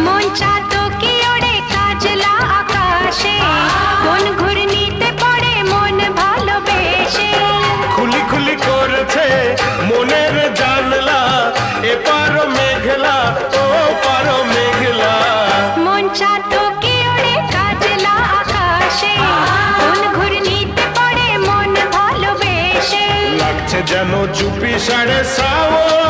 মন চাতো কি ওড়ে কাজলা আকাশে, কোন ঘূর্ণিতে পড়ে মন ভালোবেসে। খুলি খুলি করেছে মনের জানলা, এপার মেঘলা ও পার মেঘলা। মন চাতো কি ওড়ে কাজলা আকাশে, কোন ঘূর্ণিতে পড়ে মন ভালোবেসে। লাগছে যেন চুপি সাড়ে শ্রাবণ